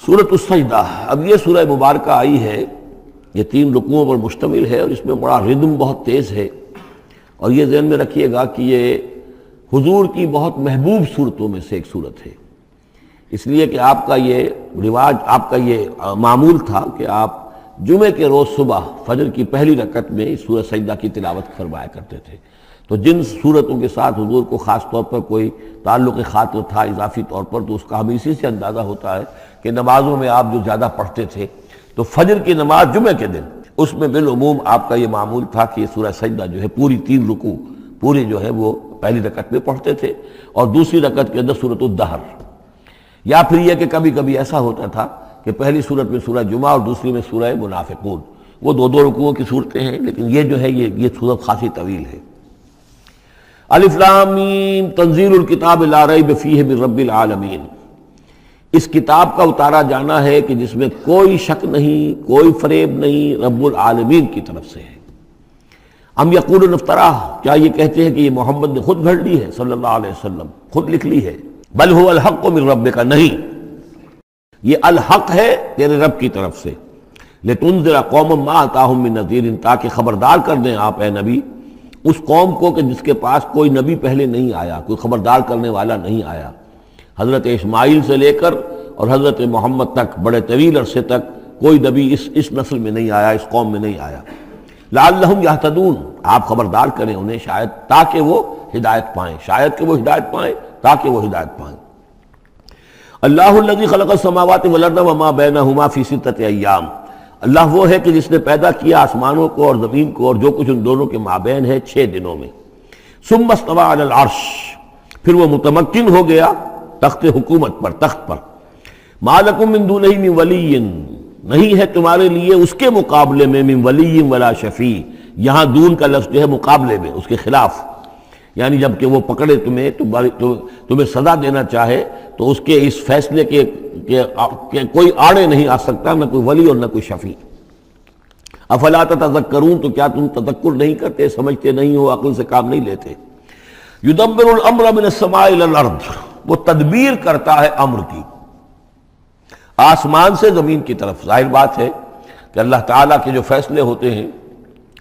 سورۃ السجدہ، اب یہ سورہ مبارکہ آئی ہے، یہ 3 رکوعوں پر مشتمل ہے اور اس میں بڑا ردم بہت تیز ہے، اور یہ ذہن میں رکھیے گا کہ یہ حضور کی بہت محبوب صورتوں میں سے ایک صورت ہے، اس لیے کہ آپ کا یہ رواج، آپ کا یہ معمول تھا کہ آپ جمعے کے روز صبح فجر کی پہلی رکعت میں اس سورہ سجدہ کی تلاوت فرمایا کرتے تھے۔ تو جن صورتوں کے ساتھ حضور کو خاص طور پر کوئی تعلق خاطر تھا اضافی طور پر، تو اس کا ہمیں اسی سے اندازہ ہوتا ہے کہ نمازوں میں آپ جو زیادہ پڑھتے تھے، تو فجر کی نماز جمعے کے دن اس میں بالعموم آپ کا یہ معمول تھا کہ یہ سورہ سجدہ جو ہے پوری 3 رکوع پوری جو ہے وہ پہلی رکعت میں پڑھتے تھے، اور دوسری رکعت کے اندر سورۃ الدہر، یا پھر یہ کہ کبھی کبھی ایسا ہوتا تھا کہ پہلی سورت میں سورہ جمعہ اور دوسری میں سورہ منافقون، وہ 2 رکوعوں کی صورتیں ہیں، لیکن یہ جو ہے یہ سورت خاصی طویل ہے۔ الف لام میم تنزیل الکتاب لا ریب فیہ من رب العالمین، اس کتاب کا اتارا جانا ہے کہ جس میں کوئی شک نہیں، کوئی فریب نہیں، رب العالمین کی طرف سے ہے۔ ام یقولون افتراہ، کیا یہ کہتے ہیں کہ یہ محمد نے خود گھڑ لی ہے صلی اللہ علیہ وسلم، خود لکھ لی ہے؟ بل هو الحق من ربک، نہیں، یہ الحق ہے تیرے رب کی طرف سے، لتنذر قوما ما اتاہم من نذیر، تاکہ خبردار کر دیں آپ اے نبی اس قوم کو کہ جس کے پاس کوئی نبی پہلے نہیں آیا، کوئی خبردار کرنے والا نہیں آیا۔ حضرت اسماعیل سے لے کر اور حضرت محمد تک بڑے طویل عرصے تک کوئی نبی اس نسل میں نہیں آیا، اس قوم میں نہیں آیا۔ لعلہم یہتدون، آپ خبردار کریں انہیں شاید تاکہ وہ ہدایت پائیں، شاید کہ وہ ہدایت پائیں، تاکہ وہ ہدایت پائیں۔ اللہ الذی خلق السماوات والارض وما بینہما فی 6 ایام، اللہ وہ ہے کہ جس نے پیدا کیا آسمانوں کو اور زمین کو اور جو کچھ ان دونوں کے مابین ہے 6 دنوں میں۔ ثم استوى علی العرش، پھر وہ متمکن ہو گیا تخت حکومت پر، تخت پر۔ ما لکم من دونہ من ولی، نہیں ہے تمہارے لیے اس کے مقابلے میں من ولی ولا شفیع، یہاں دون کا لفظ جو ہے مقابلے میں، اس کے خلاف، یعنی جب کہ وہ پکڑے تمہیں سزا دینا چاہے تو اس کے اس فیصلے کے کوئی آڑے نہیں آ سکتا، نہ کوئی ولی اور نہ کوئی شفیع۔ افلا تتذکرون، تو کیا تم تذکر نہیں کرتے، سمجھتے نہیں ہو، عقل سے کام نہیں لیتے؟ یدبر الامر من السماء الى الارض، وہ تدبیر کرتا ہے امر کی آسمان سے زمین کی طرف۔ ظاہر بات ہے کہ اللہ تعالیٰ کے جو فیصلے ہوتے ہیں،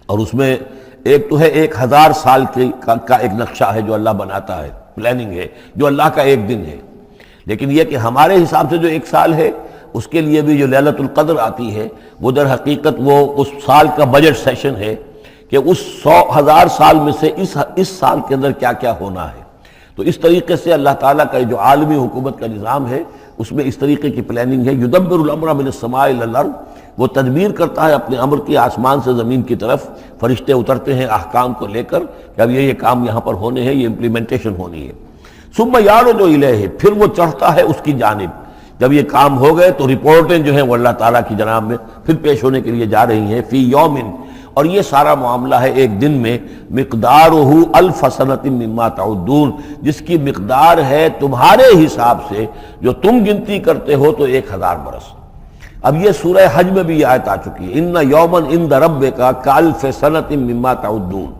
اور اس میں ایک تو ہے 1000 سال کا ایک نقشہ ہے جو اللہ بناتا ہے، پلاننگ ہے، جو اللہ کا ایک دن ہے، لیکن یہ کہ ہمارے حساب سے جو 1 سال ہے، اس کے لیے بھی جو لیلۃ القدر آتی ہے، وہ در حقیقت وہ اس سال کا بجٹ سیشن ہے کہ اس 1000 سال میں سے اس سال کے اندر کیا کیا ہونا ہے۔ تو اس طریقے سے اللہ تعالیٰ کا جو عالمی حکومت کا نظام ہے، اس میں اس طریقے کی پلاننگ ہے۔ یدبر الامر من السماء الى الارض، وہ تدبیر کرتا ہے اپنے امر کی آسمان سے زمین کی طرف، فرشتے اترتے ہیں احکام کو لے کر کہ اب یہ کام یہاں پر ہونے ہیں، یہ امپلیمنٹیشن ہونی ہے۔ ثم یعرج الیہ، پھر وہ چڑھتا ہے اس کی جانب، جب یہ کام ہو گئے تو رپورٹیں جو ہیں وہ اللہ تعالیٰ کی جناب میں پھر پیش ہونے کے لیے جا رہی ہیں۔ فی یوم، اور یہ سارا معاملہ ہے ایک دن میں، مقدارہ 1000 سنۃ مما تعدون، جس کی مقدار ہے تمہارے حساب سے جو تم گنتی کرتے ہو تو 1000 برس۔ اب یہ سورہ حج میں بھی یہ آیت آ چکی ہے، ان یوما عند ربک کالف سنۃ مما تعدون،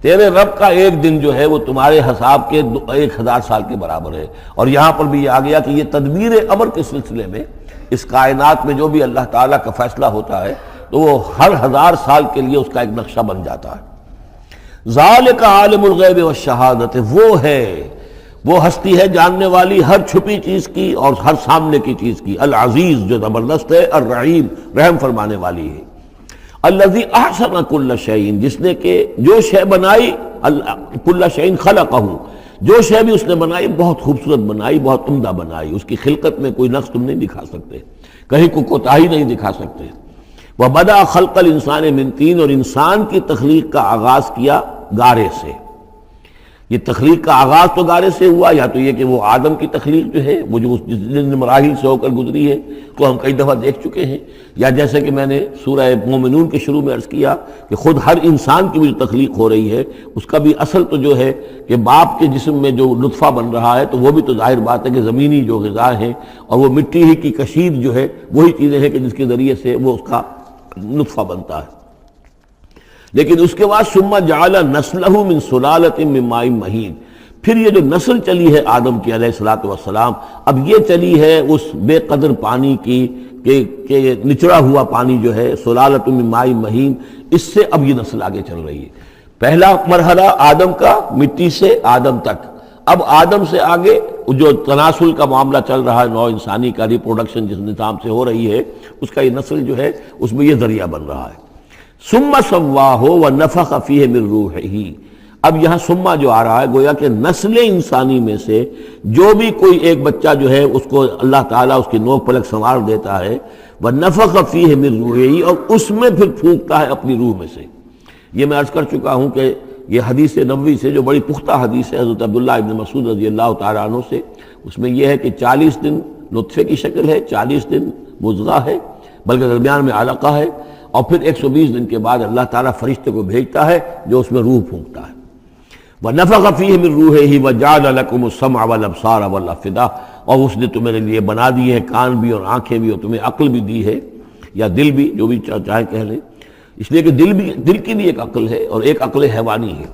تیرے رب کا ایک دن جو ہے وہ تمہارے حساب کے 1000 سال کے برابر ہے۔ اور یہاں پر بھی یہ آ گیا کہ یہ تدبیر امر کے سلسلے میں اس کائنات میں جو بھی اللہ تعالیٰ کا فیصلہ ہوتا ہے تو وہ ہر 1000 سال کے لیے اس کا ایک نقشہ بن جاتا ہے۔ ذالک عالم الغیب والشہادۃ، وہ ہے، وہ ہستی ہے جاننے والی ہر چھپی چیز کی اور ہر سامنے کی چیز کی، العزیز جو زبردست ہے، الرحیم رحم فرمانے والی ہے۔ الذی احسن کل شیء، جس نے کہ جو شے بنائی، کل شیء خلقہ، جو شے بھی اس نے بنائی بہت خوبصورت بنائی، بہت عمدہ بنائی، اس کی خلقت میں کوئی نقص تم نہیں دکھا سکتے، کہیں کوئی کوتاہی نہیں دکھا سکتے۔ وَبَدَأَ خَلْقَ الْإِنسَانِ مِنْ طِينٍ، اور انسان کی تخلیق کا آغاز کیا گارے سے۔ یہ تخلیق کا آغاز تو گارے سے ہوا، یا تو یہ کہ وہ آدم کی تخلیق جو ہے وہ جو جن مراحل سے ہو کر گزری ہے تو ہم کئی دفعہ دیکھ چکے ہیں، یا جیسے کہ میں نے سورہ مومنون کے شروع میں عرض کیا کہ خود ہر انسان کی جو تخلیق ہو رہی ہے اس کا بھی اصل تو جو ہے کہ باپ کے جسم میں جو نطفہ بن رہا ہے تو وہ بھی تو ظاہر بات ہے کہ زمینی جو غذا ہیں اور وہ مٹی ہی کی کشید جو ہے وہی چیزیں ہیں کہ جس کے ذریعے سے وہ اس کا نطفہ بنتا ہے۔ لیکن اس کے بعد ثم جعل نسلہ من سلالۃ من ماء مہین، پھر یہ جو نسل چلی ہے آدم کی علیہ الصلوۃ والسلام، اب یہ چلی ہے اس بے قدر پانی کی کہ نچڑا ہوا پانی جو ہے سلالۃ من ماء مہین، اس سے اب یہ نسل آگے چل رہی ہے۔ پہلا مرحلہ آدم کا، مٹی سے آدم تک، اب آدم سے آگے جو تناسل کا معاملہ چل رہا ہے، نوع انسانی کا ریپروڈکشن جس نظام سے ہو رہی ہے، اس کا یہ نسل جو ہے اس میں یہ ذریعہ بن رہا ہے۔ ثم سواہ ونفخ فیہ من روحہ، اب یہاں سما جو آ رہا ہے گویا کہ نسل انسانی میں سے جو بھی کوئی ایک بچہ جو ہے اس کو اللہ تعالیٰ اس کی نوک پلک سنوار دیتا ہے، ونفخ فیہ من روحہ، اور اس میں پھر پھونکتا ہے اپنی روح میں سے۔ یہ میں عرض کر چکا ہوں کہ یہ حدیث نبوی سے جو بڑی پختہ حدیث ہے حضرت عبداللہ ابن مسعود رضی اللہ تعالیٰ عنہ سے، اس میں یہ ہے کہ 40 دن نطفے کی شکل ہے، 40 دن مضغہ ہے، بلکہ درمیان میں علقہ ہے، اور پھر 120 دن کے بعد اللہ تعالیٰ فرشتے کو بھیجتا ہے جو اس میں روح پھونکتا ہے۔ وَنَفَخَ فِيهِ مِن رُوحِهِ وَجَعَلَ لَكُمُ السَّمْعَ وَالْأَبْصَارَ وَالْأَفْئِدَةَ، اور اس نے تمہارے لیے بنا دیے ہیں کان بھی اور آنکھیں بھی، اور تمہیں عقل بھی دی ہے، یا دل بھی، جو بھی چاہے کہہ لیں، اس لیے کہ دل کی بھی ایک عقل ہے اور ایک عقل حیوانی ہے۔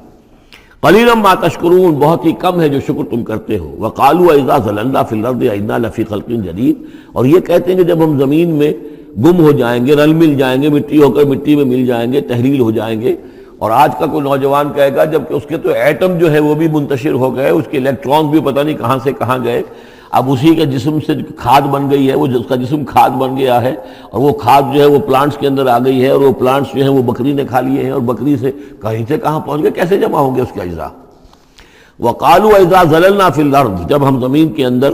قلیلا ما تشکرون، بہت ہی کم ہے جو شکر تم کرتے ہو۔ وقالوا اذا ضللنا فی الارض انا لفی خلق جدید، اور یہ کہتے ہیں کہ جب ہم زمین میں گم ہو جائیں گے، رل مل جائیں گے، مٹی ہو کر مٹی میں مل جائیں گے، تحلیل ہو جائیں گے، اور آج کا کوئی نوجوان کہے گا جب کہ اس کے تو ایٹم جو ہے وہ بھی منتشر ہو گئے، اس کے الیکٹرون بھی پتہ نہیں کہاں سے کہاں گئے، اب اسی کے جسم سے کھاد بن گئی ہے، وہ اس کا جسم کھاد بن گیا ہے، اور وہ کھاد جو ہے وہ پلانٹس کے اندر آ گئی ہے، اور وہ پلانٹس جو ہیں وہ بکری نے کھا لیے ہیں، اور بکری سے کہیں سے کہاں پہنچ گئے، کیسے جمع ہوں گے اس کے اجزاء۔ وقالوا اذا ضللنا فی الارض، جب ہم زمین کے اندر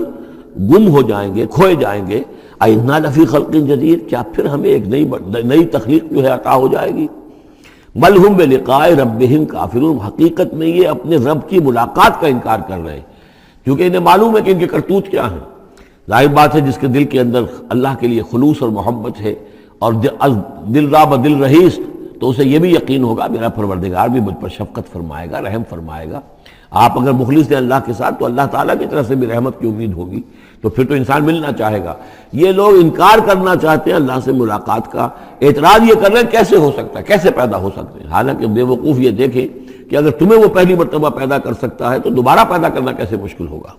گم ہو جائیں گے، کھوئے جائیں گے، انا لفی خلق جدید، کیا پھر ہمیں ایک نئی تخلیق جو ہے عطا ہو جائے گی۔ بل ہم بلقاء ربہم کافرون، حقیقت میں یہ اپنے رب کی ملاقات کا انکار کر رہے ہیں، کیونکہ انہیں معلوم ہے کہ ان کے کرتوت کیا ہیں۔ ظاہر بات ہے جس کے دل کے اندر اللہ کے لیے خلوص اور محبت ہے، اور دل راب دل رہیس، تو اسے یہ بھی یقین ہوگا میرا پروردگار بھی مجھ پر شفقت فرمائے گا، رحم فرمائے گا۔ آپ اگر مخلص ہیں اللہ کے ساتھ تو اللہ تعالیٰ کی طرف سے بھی رحمت کی امید ہوگی، تو پھر تو انسان ملنا چاہے گا۔ یہ لوگ انکار کرنا چاہتے ہیں اللہ سے ملاقات کا، اعتراض یہ کر رہے ہیں کیسے ہو سکتا ہے، کیسے پیدا ہو سکتے ہیں، حالانکہ بے وقوف یہ دیکھیں کہ اگر تمہیں وہ پہلی مرتبہ پیدا کر سکتا ہے تو دوبارہ پیدا کرنا کیسے مشکل ہوگا۔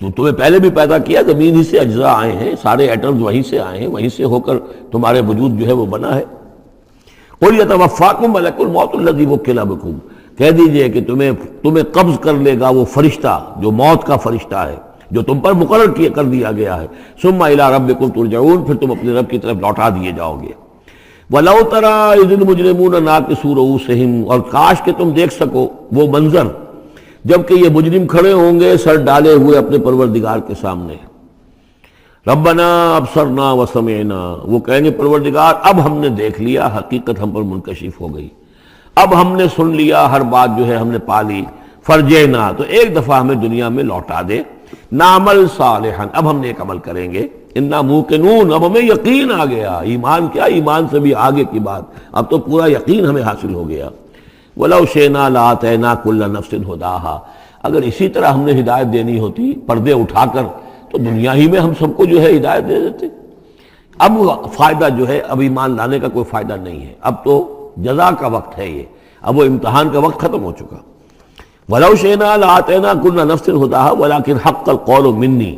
تو تمہیں پہلے بھی پیدا کیا، زمین ہی سے اجزاء آئے ہیں، سارے ایٹمز وہیں سے آئے ہیں، وہیں سے ہو کر تمہارے وجود جو ہے وہ بنا ہے۔ قُلْ يَتَوَفَّاكُم مَلَكُ الْمَوْتِ الَّذِي وُكِّلَ بِكُم، کہہ دیجئے کہ تمہیں قبض کر لے گا وہ فرشتہ جو موت کا فرشتہ ہے، جو تم پر مقرر کر دیا گیا ہے۔ ثُمَّ إِلَىٰ رَبِّكُمْ تُرْجَعُونَ، پھر تم اپنے رب کی طرف لوٹا دیے جاؤ گے۔ وَلَوْ تَرَىٰ إِذِ الْمُجْرِمُونَ نَاكِسُو رُءُوسِهِمْ، اور کاش کہ تم دیکھ سکو وہ منظر جب کہ یہ مجرم کھڑے ہوں گے سر ڈالے ہوئے اپنے پروردگار کے سامنے۔ ربنا ابصرنا وسمعنا، وہ کہیں گے پروردگار اب ہم نے دیکھ لیا، حقیقت ہم پر منکشف ہو گئی، اب ہم نے سن لیا، ہر بات جو ہے ہم نے پا لی، فرجینا، تو ایک دفعہ ہمیں دنیا میں لوٹا دے، نعمل صالحا، اب ہم نیک عمل کریں گے، انا موقنون، اب ہمیں یقین آ گیا، ایمان کیا، ایمان سے بھی آگے کی بات، اب تو پورا یقین ہمیں حاصل ہو گیا۔ وَلَوْ شِئْنَا لَآتَيْنَا كُلَّ نَفْسٍ هُدَاهَا، اگر اسی طرح ہم نے ہدایت دینی ہوتی پردے اٹھا کر تو دنیا ہی میں ہم سب کو جو ہے ہدایت دے دیتے۔ اب فائدہ جو ہے اب ایمان لانے کا کوئی فائدہ نہیں ہے، اب تو جزا کا وقت ہے، یہ اب وہ امتحان کا وقت ختم ہو چکا۔ وَلَوْ شِئْنَا لَآتَيْنَا كُلَّ نَفْسٍ هُدَاهَا وَلَكِنْ حَقَّ الْقَوْلُ مِنِّي،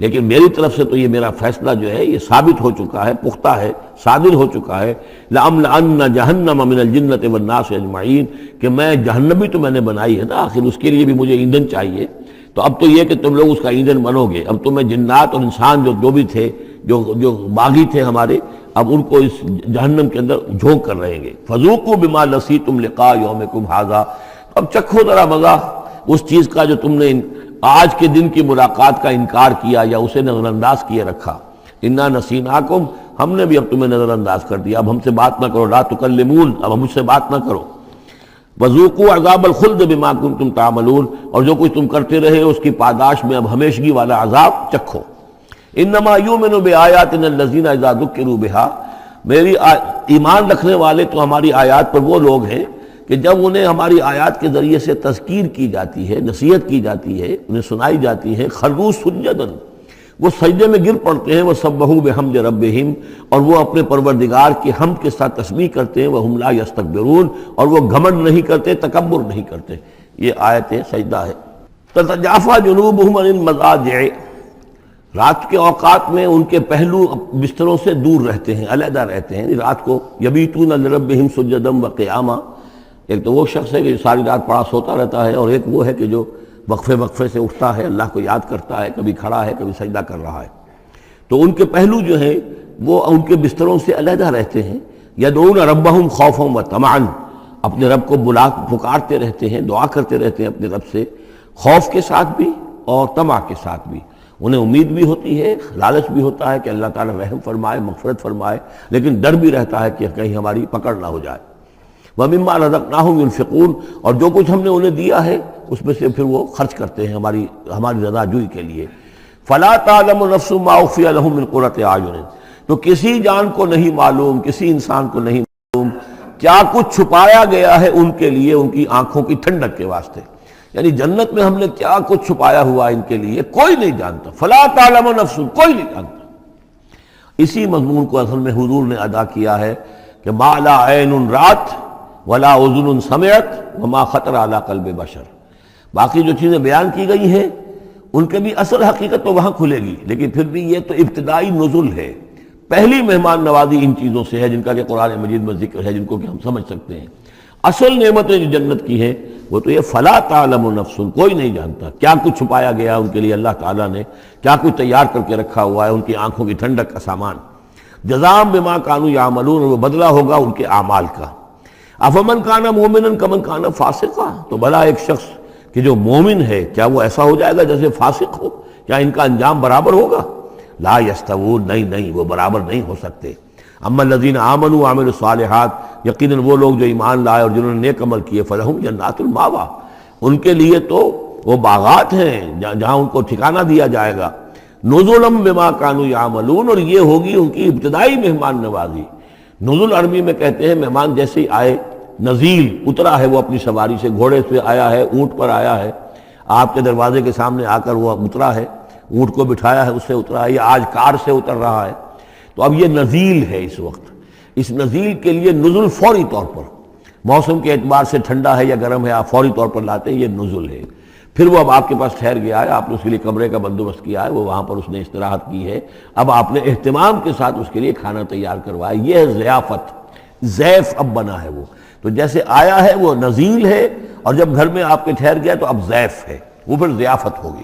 لیکن میری طرف سے تو یہ میرا فیصلہ جو ہے یہ ثابت ہو چکا ہے، پختہ ہے، صادر ہو چکا ہے، لَأَمْلَأَنَّ جَهَنَّمَ مِنَ الْجِنَّةِ وَالنَّاسِ أَجْمَعِينَ، کہ میں جہنم بھی تو میں نے بنائی ہے نا، آخر اس کے لیے بھی مجھے ایندھن چاہیے، تو اب تو یہ کہ تم لوگ اس کا ایندھن بنو گے، اب تو میں جنات اور انسان جو بھی تھے، جو باغی تھے ہمارے، اب ان کو اس جہنم کے اندر جھونک کر رہیں گے۔ فَذُوقُوا بِمَا نَسِيتُمْ لِقَاءَ يَوْمِكُمْ هَٰذَا، اب چکھو ذرا مزہ اس چیز کا جو تم نے آج کے دن کی ملاقات کا انکار کیا یا اسے نظر انداز کیے رکھا۔ انا نسیناکم، ہم نے بھی اب تمہیں نظر انداز کر دیا، اب ہم سے بات نہ کرو، لا تکلمون، اب ہم مجھ سے بات نہ کرو۔ وذوقوا عذاب الخلد بما کنتم تعملون، اور جو کچھ تم کرتے رہے اس کی پاداش میں اب ہمیشگی والا عذاب چکھو۔ انما یؤمن بآیاتنا الذین اذا ذکروا بها، میری ایمان رکھنے والے تو ہماری آیات پر وہ لوگ ہیں کہ جب انہیں ہماری آیات کے ذریعے سے تذکیر کی جاتی ہے، نصیحت کی جاتی ہے، انہیں سنائی جاتی ہے، خروا سجدا، وہ سجدے میں گر پڑتے ہیں، وہ سبحوا بحمد ربہم، اور وہ اپنے پروردگار کی حمد کے ساتھ تسبیح کرتے ہیں، وہم لا یستکبرون، اور وہ گھمنڈ نہیں کرتے، تکبر نہیں کرتے۔ یہ آیت سجدہ ہے۔ تتجافی جنوبہم عن المضاجع، رات کے اوقات میں ان کے پہلو بستروں سے دور رہتے ہیں، علیحدہ رہتے ہیں رات کو۔ یبیتون لربہم سجدا وقیاما، ایک تو وہ شخص ہے کہ جو ساری رات پڑا سوتا رہتا ہے، اور ایک وہ ہے کہ جو وقفے وقفے سے اٹھتا ہے، اللہ کو یاد کرتا ہے، کبھی کھڑا ہے کبھی سجدہ کر رہا ہے۔ تو ان کے پہلو جو ہیں وہ ان کے بستروں سے علیحدہ رہتے ہیں۔ یدعون ربہم خوفا وطمعا، اپنے رب کو پکارتے رہتے ہیں، دعا کرتے رہتے ہیں اپنے رب سے، خوف کے ساتھ بھی اور طمع کے ساتھ بھی۔ انہیں امید بھی ہوتی ہے، لالچ بھی ہوتا ہے کہ اللہ تعالیٰ رحم فرمائے، مغفرت فرمائے، لیکن ڈر بھی رہتا ہے کہ کہیں ہماری پکڑ نہ ہو جائے۔ وَمِمَّا رَزَقْنَاهُمْ يُنْفِقُونَ، اور جو کچھ ہم نے انہیں دیا ہے اس میں سے پھر وہ خرچ کرتے ہیں ہماری رضا جوئی کے لیے۔ فَلَا تَعْلَمُ نَفْسٌ مَّا أُخْفِيَ لَهُم مِّن قُرَّةِ أَعْيُنٍ، تو کسی جان کو نہیں معلوم، کسی انسان کو نہیں معلوم کیا کچھ چھپایا گیا ہے ان کے لیے ان کی آنکھوں کی ٹھنڈک کے واسطے، یعنی جنت میں ہم نے کیا کچھ چھپایا ہوا ان کے لیے کوئی نہیں جانتا۔ فلا تعلم نفس، کوئی نہیں جانتا۔ اسی مضمون کو اصل میں حضور نے ادا کیا ہے کہ ما لا عین رات ولا اذن سمعت وما خطر علی قلب بشر، باقی جو چیزیں بیان کی گئی ہیں ان کے بھی اصل حقیقت تو وہاں کھلے گی، لیکن پھر بھی یہ تو ابتدائی نزول ہے، پہلی مہمان نوازی ان چیزوں سے ہے جن کا کہ قرآن مجید میں ذکر ہے، جن کو کہ ہم سمجھ سکتے ہیں۔ اصل نعمتیں جو جنت کی ہیں وہ تو یہ فلا تعلم نفس، کوئی نہیں جانتا کیا کچھ چھپایا گیا ان کے لیے، اللہ تعالیٰ نے کیا کچھ تیار کر کے رکھا ہوا ہے ان کی آنکھوں کی ٹھنڈک کا سامان۔ جزاء بما كانوا يعملون، وہ بدلہ ہوگا ان کے اعمال کا۔ افمن کان مومنا کمن کان فاسقا، تو بھلا ایک شخص کہ جو مومن ہے کیا وہ ایسا ہو جائے گا جیسے فاسق ہو؟ کیا ان کا انجام برابر ہوگا؟ لا یستوون، نہیں وہ برابر نہیں ہو سکتے۔ اما الذین آمنوا وعملوا الصالحات، یقیناً وہ لوگ جو ایمان لائے اور جنہوں نے نیک عمل کیے، فلہم جنات الماوا، ان کے لیے تو وہ باغات ہیں جہاں ان کو ٹھکانہ دیا جائے گا۔ نزلا بما كانوا يعملون، اور یہ ہوگی ان کی ابتدائی مہمان نوازی۔ نزول عربی میں کہتے ہیں مہمان جیسے ہی آئے، نزیل اترا ہے وہ اپنی سواری سے، گھوڑے سے آیا ہے، اونٹ پر آیا ہے، آپ کے دروازے کے سامنے آ کر وہ اترا ہے، اونٹ کو بٹھایا ہے اس سے اترا ہے، یا آج کار سے اتر رہا ہے۔ تو اب یہ نزیل ہے اس وقت، اس نزیل کے لیے نزول فوری طور پر، موسم کے اعتبار سے ٹھنڈا ہے یا گرم ہے، آپ فوری طور پر لاتے ہیں، یہ نزول ہے۔ پھر وہ اب آپ کے پاس ٹھہر گیا ہے، آپ نے اس کے لیے کمرے کا بندوبست کیا ہے، وہ وہاں پر اس نے استراحت کی ہے، اب آپ نے اہتمام کے ساتھ اس کے لیے کھانا تیار کروایا، یہ ہے ضیافت، ضیف اب بنا ہے وہ۔ تو جیسے آیا ہے وہ نزیل ہے، اور جب گھر میں آپ کے ٹھہر گیا تو اب ضیف ہے، وہ پھر ضیافت ہوگی۔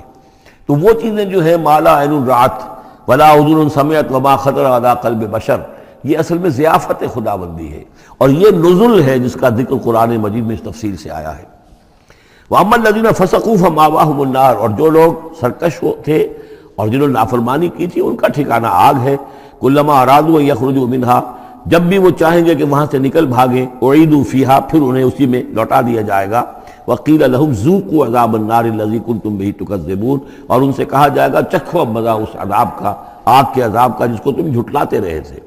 تو وہ چیزیں جو ہے مالا عین رات ولا اذن سمعت وما خطر علی قلب بشر، یہ اصل میں ضیافت خداوندی ہے، اور یہ نزل ہے جس کا ذکر قرآن مجید میں اس تفصیل سے آیا ہے۔ وَأَمَّا الَّذِينَ فَسَقُوا فَمَأْوَاهُمُ النَّارُ، اور جو لوگ سرکش تھے اور جنہوں نے نافرمانی کی تھی ان کا ٹھکانہ آگ ہے۔ كُلَّمَا أَرَادُوا أَن يَخْرُجُوا مِنْهَا، جب بھی وہ چاہیں گے کہ وہاں سے نکل بھاگیں، اُعِیدُوا فِيهَا، پھر انہیں اسی میں لوٹا دیا جائے گا۔ وَقِيلَ لَهُمْ ذُوقُوا عَذَابَ النَّارِ الَّذِي كُنتُم بِهِ تُكَذِّبُونَ، اور ان سے کہا جائے گا چکھو اب مزہ اس عذاب کا، آگ کے عذاب کا جس کو تم جھٹلاتے رہے تھے۔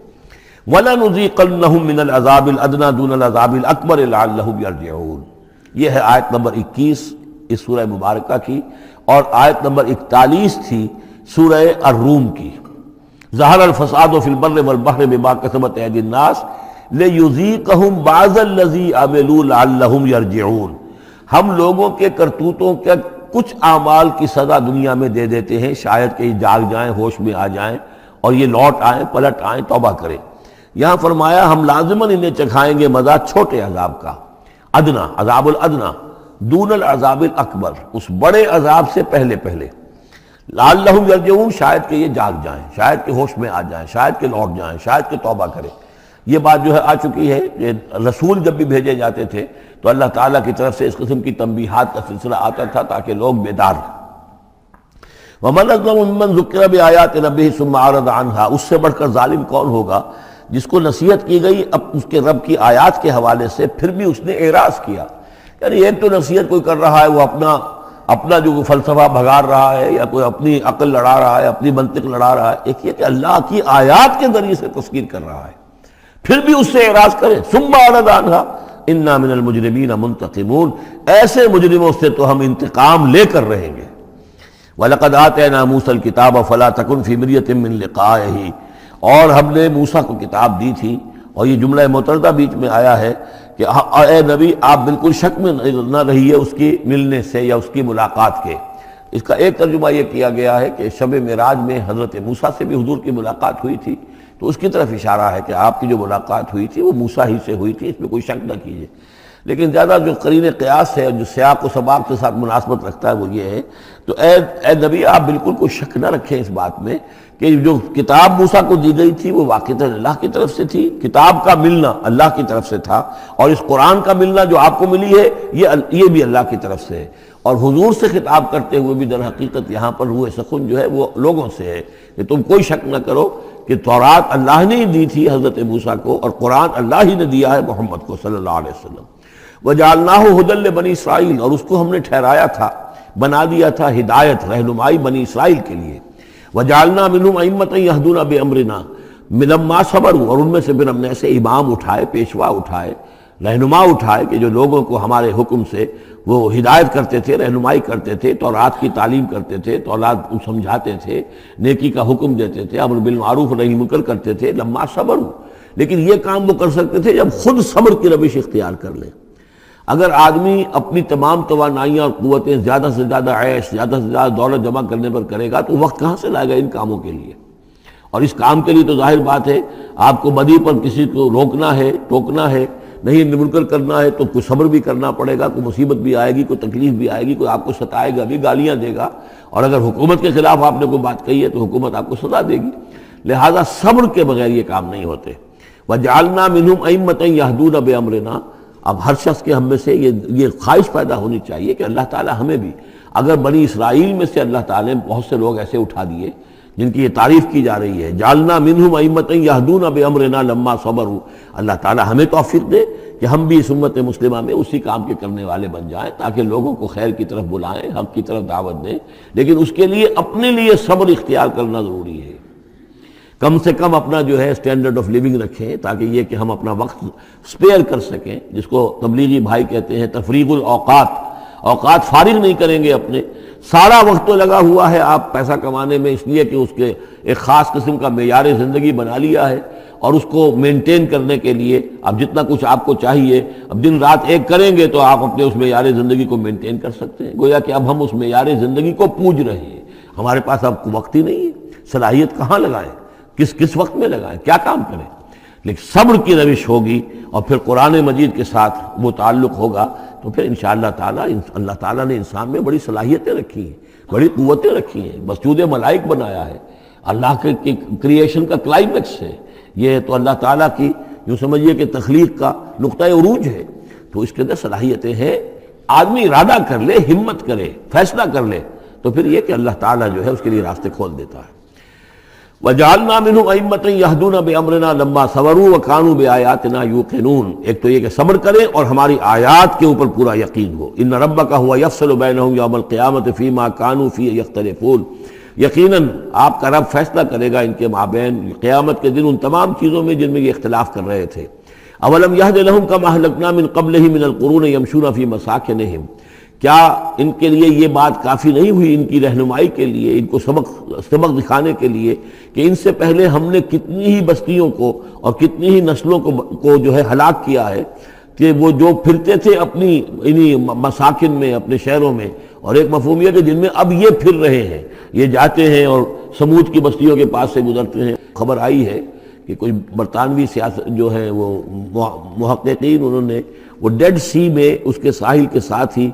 وَلَنُذِيقَنَّهُم مِّنَ الْعَذَابِ الْأَدْنَىٰ دُونَ الْعَذَابِ الْأَكْبَرِ لَعَلَّهُمْ يَرْجِعُونَ۔ یہ ہے آیت نمبر 21 اس سورہ مبارکہ کی، اور آیت نمبر 41 تھی سورہ الروم کی۔ ظہر الفساد فی البر والبحر بما کسبت ایدی الناس لیذیقہم بعض الذی عملوا لعلہم یرجعون، ہم لوگوں کے کرتوتوں کے کچھ اعمال کی سزا دنیا میں دے دیتے ہیں، شاید کہ یہ جاگ جائیں، ہوش میں آ جائیں اور یہ لوٹ آئیں، پلٹ آئیں، توبہ کریں۔ یہاں فرمایا ہم لازماً انہیں چکھائیں گے مزہ چھوٹے عذاب کا، ادنا، عذاب الادنا، دون العذاب الاکبر، اس بڑے عذاب سے پہلے لعلہم یرجعون، شاید کہ یہ جاگ جائیں، شاید کہ ہوش میں آ جائیں، شاید کہ لوٹ جائیں، شاید کہ توبہ کریں۔ یہ بات جو ہے آ چکی ہے کہ رسول جب بھی بھیجے جاتے تھے تو اللہ تعالیٰ کی طرف سے اس قسم کی تنبیہات کا سلسلہ آتا تھا تاکہ لوگ بیدار ہیں۔ وَمَنْ أَظْلَمُ مِمَّنْ ذُكِّرَ بِآيَاتِ رَبِّهِ ثُمَّ أَعْرَضَ عَنْهَا، اس سے بڑھ کر ظالم کون ہوگا جس کو نصیحت کی گئی اب اس کے رب کی آیات کے حوالے سے پھر بھی اس نے اعراض کیا۔ یعنی ایک تو نصیحت کوئی کر رہا ہے وہ اپنا جو فلسفہ بھگار رہا ہے یا کوئی اپنی عقل لڑا رہا ہے، اپنی منطق لڑا رہا ہے، ایک یہ کہ اللہ کی آیات کے ذریعے سے تذکیر کر رہا ہے، پھر بھی اس سے اعراض کرے۔ ثم اعرض عنها انا من المجرمین منتقمون، ایسے مجرموں سے تو ہم انتقام لے کر رہیں گے۔ وَلَقَدْ آتَيْنَا مُوسَى الْكِتَابَ فَلَا تَكُنْ فِي مِرْيَةٍ مِّن لِقَائِهِ، اور ہم نے موسیٰ کو کتاب دی تھی، اور یہ جملہ متردہ بیچ میں آیا ہے کہ اے نبی آپ بالکل شک میں نہ رہیے اس کی ملنے سے یا اس کی ملاقات کے۔ اس کا ایک ترجمہ یہ کیا گیا ہے کہ شب معراج میں حضرت موسیٰ سے بھی حضور کی ملاقات ہوئی تھی، تو اس کی طرف اشارہ ہے کہ آپ کی جو ملاقات ہوئی تھی وہ موسیٰ ہی سے ہوئی تھی، اس میں کوئی شک نہ کیجیے۔ لیکن زیادہ جو قرین قیاس ہے اور جو سیاق و سباق کے ساتھ مناسبت رکھتا ہے وہ یہ ہے، تو اے نبی آپ بالکل کوئی شک نہ رکھیں اس بات میں کہ جو کتاب موسیٰ کو دی گئی تھی وہ واقعتاً اللہ کی طرف سے تھی، کتاب کا ملنا اللہ کی طرف سے تھا، اور اس قرآن کا ملنا جو آپ کو ملی ہے یہ بھی اللہ کی طرف سے ہے۔ اور حضور سے خطاب کرتے ہوئے بھی در حقیقت یہاں پر روح سخن جو ہے وہ لوگوں سے ہے کہ تم کوئی شک نہ کرو کہ تورات اللہ نے ہی دی تھی حضرت موسیٰ کو، اور قرآن اللہ ہی نے دیا ہے محمد کو صلی اللہ علیہ وسلم۔ وَجَعَلْنَاهُ هُدًى لِّبَنِي اسرائیل، اور اس کو ہم نے ٹھہرایا تھا، بنا دیا تھا ہدایت، رہنمائی بنی اسرائیل کے لیے۔ وَجَعَلْنَا مِنْهُمْ أَئِمَّةً يَهْدُونَ بِأَمْرِنَا لَمَّا صَبَرُوا، اور ان میں سے پھر ہم نے ایسے امام اٹھائے، پیشوا اٹھائے، رہنما اٹھائے کہ جو لوگوں کو ہمارے حکم سے وہ ہدایت کرتے تھے، رہنمائی کرتے تھے، تورات کی تعلیم کرتے تھے، تورات کو سمجھاتے تھے، نیکی کا حکم دیتے تھے، امر بالمعروف نہی منکر کرتے تھے، لما صبروا۔ لیکن یہ کام وہ کر سکتے تھے جب خود صبر کی روش اختیار کر لیں۔ اگر آدمی اپنی تمام توانائیاں اور قوتیں زیادہ سے زیادہ عیش، زیادہ سے زیادہ دولت جمع کرنے پر کرے گا تو وقت کہاں سے لائے گا ان کاموں کے لیے؟ اور اس کام کے لیے تو ظاہر بات ہے آپ کو بدی پر کسی کو روکنا ہے، ٹوکنا ہے، نہیں منکر کرنا ہے تو کوئی صبر بھی کرنا پڑے گا، کوئی مصیبت بھی آئے گی، کوئی تکلیف بھی آئے گی، کوئی آپ کو ستائے گا بھی، گالیاں دے گا، اور اگر حکومت کے خلاف آپ نے کوئی بات کہی ہے تو حکومت آپ کو سزا دے گی۔ لہذا صبر کے بغیر یہ کام نہیں ہوتے۔ وَجَعَلْنَا مِنْهُمْ أَئِمَّةً يَهْدُونَ بِأَمْرِنَا، اب ہر شخص کے ہم میں سے یہ خواہش پیدا ہونی چاہیے کہ اللہ تعالیٰ ہمیں بھی، اگر بنی اسرائیل میں سے اللہ تعالیٰ نے بہت سے لوگ ایسے اٹھا دیے جن کی یہ تعریف کی جا رہی ہے، جعلنا منہم ائمۃ یہدون بامرنا لما صبروا، اللہ تعالیٰ ہمیں توفیق دے کہ ہم بھی اس امت مسلمہ میں اسی کام کے کرنے والے بن جائیں، تاکہ لوگوں کو خیر کی طرف بلائیں، حق کی طرف دعوت دیں، لیکن اس کے لیے اپنے لیے صبر اختیار کرنا ضروری ہے۔ کم سے کم اپنا جو ہے اسٹینڈرڈ آف لیونگ رکھیں، تاکہ یہ کہ ہم اپنا وقت سپیئر کر سکیں، جس کو تبلیغی بھائی کہتے ہیں تفریغ الاوقات، اوقات فارغ نہیں کریں گے اپنے، سارا وقت تو لگا ہوا ہے آپ پیسہ کمانے میں، اس لیے کہ اس کے ایک خاص قسم کا معیار زندگی بنا لیا ہے، اور اس کو مینٹین کرنے کے لیے اب جتنا کچھ آپ کو چاہیے اب دن رات ایک کریں گے تو آپ اپنے اس معیار زندگی کو مینٹین کر سکتے ہیں۔ گویا کہ اب ہم اس معیار زندگی کو پوج رہے ہیں، ہمارے پاس اب وقت ہی نہیں ہے، صلاحیت کہاں لگائیں، کس وقت میں لگائیں، کیا کام کریں۔ لیکن صبر کی روش ہوگی اور پھر قرآن مجید کے ساتھ وہ تعلق ہوگا تو پھر انشاءاللہ تعالیٰ اللہ تعالیٰ نے انسان میں بڑی صلاحیتیں رکھی ہیں، بڑی قوتیں رکھی ہیں، مسجود ملائک بنایا ہے، اللہ کے کریشن کا کلائمیکس ہے یہ، تو اللہ تعالیٰ کی یوں سمجھیے کہ تخلیق کا نقطہ عروج ہے، تو اس کے اندر صلاحیتیں ہیں۔ آدمی ارادہ کر لے، ہمت کرے، فیصلہ کر لے تو پھر یہ کہ اللہ تعالیٰ جو ہے اس کے لیے راستے کھول دیتا ہے۔ وَجَعَلْنَا مِنْهُمْ أَئِمَّةً يَهْدُونَ بِأَمْرِنَا لَمَّا صَبَرُوا وَكَانُوا بِآيَاتِنَا يُوقِنُونَ، ایک تو یہ کہ صبر کریں اور ہماری آیات کے اوپر پورا یقین ہو۔ إِنَّ رَبَّكَ هُوَ يَفْصِلُ بَيْنَهُمْ يَوْمَ الْقِيَامَةِ فِيمَا كَانُوا فِيهِ يَخْتَلِفُونَ، یقیناً آپ کا رب فیصلہ کرے گا ان کے مابین قیامت کے دن ان تمام چیزوں میں جن میں یہ اختلاف کر رہے تھے۔ أَوَلَمْ يَهْدِ لَهُمْ كَمَا أَهْلَكْنَا مِنْ قَبْلِهِمْ مِنَ الْقُرُونِ يَمْشُونَ فِي مَسَاكِنِهِمْ، کیا ان کے لیے یہ بات کافی نہیں ہوئی، ان کی رہنمائی کے لیے، ان کو سبق دکھانے کے لیے کہ ان سے پہلے ہم نے کتنی ہی بستیوں کو اور کتنی ہی نسلوں کو جو ہے ہلاک کیا ہے، کہ وہ جو پھرتے تھے اپنی انہی مساکن میں، اپنے شہروں میں، اور ایک مفہوم یہ کہ جن میں اب یہ پھر رہے ہیں، یہ جاتے ہیں اور سمود کی بستیوں کے پاس سے گزرتے ہیں۔ خبر آئی ہے کہ کوئی برطانوی سیاست جو ہے وہ محققین، انہوں نے وہ ڈیڈ سی میں اس کے ساحل کے ساتھ ہی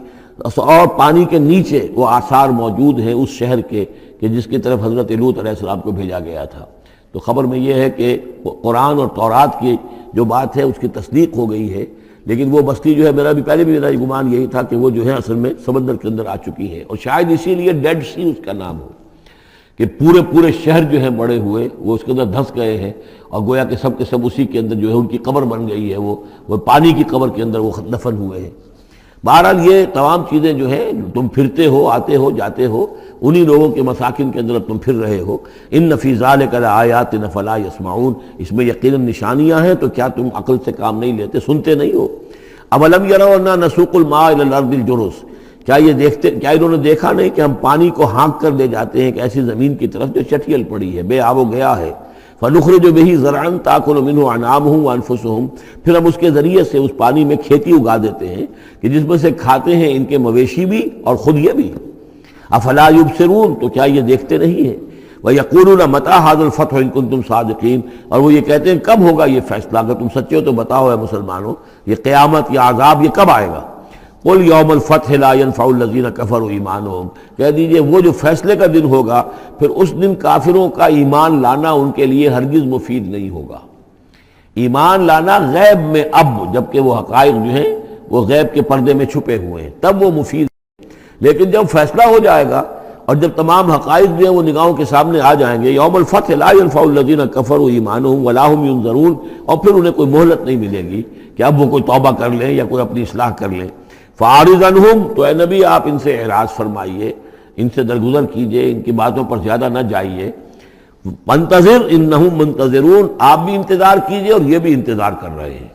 اور پانی کے نیچے وہ آثار موجود ہیں اس شہر کے کہ جس کی طرف حضرت لوط علیہ السلام کو بھیجا گیا تھا۔ تو خبر میں یہ ہے کہ قرآن اور تورات کی جو بات ہے اس کی تصدیق ہو گئی ہے، لیکن وہ بستی جو ہے میرا بھی گمان یہی تھا کہ وہ جو ہے اصل میں سمندر کے اندر آ چکی ہے، اور شاید اسی لیے ڈیڈ سی اس کا نام ہو کہ پورے شہر جو ہیں بڑے ہوئے وہ اس کے اندر دھنس گئے ہیں، اور گویا کہ سب کے سب اسی کے اندر جو ہے ان کی قبر بن گئی ہے، وہ پانی کی قبر کے اندر وہ دفن ہوئے ہیں۔ بہرحال یہ تمام چیزیں جو ہے تم پھرتے ہو، آتے ہو، جاتے ہو، انہی لوگوں کے مساکن کے اندر تم پھر رہے ہو۔ ان فی ذلک لآیات فلا یسمعون، اس میں یقیناً نشانیاں ہیں تو کیا تم عقل سے کام نہیں لیتے، سنتے نہیں ہو۔ اولم یروا انا نسوق الماء الی الارض الجرز، کیا انہوں نے دیکھا نہیں کہ ہم پانی کو ہانک کر لے جاتے ہیں ایک ایسی زمین کی طرف جو چٹیل پڑی ہے، بے آب و گیا ہے۔ فنخرج به زرعا تاکل منه انعامهم وانفسهم، پھر ہم اس کے ذریعے سے اس پانی میں کھیتی اگا دیتے ہیں کہ جس میں سے کھاتے ہیں ان کے مویشی بھی اور خود یہ بھی۔ افلا یبصرون، تو کیا یہ دیکھتے نہیں ہیں؟ وَيَقُولُونَ مَتَىٰ هَٰذَا الْفَتْحُ إِن كُنتُمْ صَادِقِينَ، اور وہ یہ کہتے ہیں کب ہوگا یہ فیصلہ، اگر تم سچے ہو تو بتاؤ اے مسلمانوں، یہ قیامت یا عذاب یہ کب آئے گا؟ قُلْ يَوْمَ الْفَتْحِ لَا يَنفَعُ الَّذِينَ كَفَرُوا إِيمَانُهُمْ، کہہ دیجئے وہ جو فیصلے کا دن ہوگا پھر اس دن کافروں کا ایمان لانا ان کے لیے ہرگز مفید نہیں ہوگا۔ ایمان لانا غیب میں اب، جبکہ وہ حقائق جو ہیں وہ غیب کے پردے میں چھپے ہوئے ہیں، تب وہ مفید ہے، لیکن جب فیصلہ ہو جائے گا اور جب تمام حقائق جو ہیں وہ نگاہوں کے سامنے آ جائیں گے، یوم الفتح لا ينفع الذین کفروا ایمانہم ولا هم ینظرون، اور پھر انہیں کوئی مہلت نہیں ملے گی کہ اب وہ کوئی توبہ کر لیں یا کوئی اپنی اصلاح کر لیں۔ فاعرض عنہم، تو اے نبی آپ ان سے اعراض فرمائیے، ان سے درگزر کیجئے، ان کی باتوں پر زیادہ نہ جائیے۔ منتظر انہم منتظرون، آپ بھی انتظار کیجئے اور یہ بھی انتظار کر رہے ہیں۔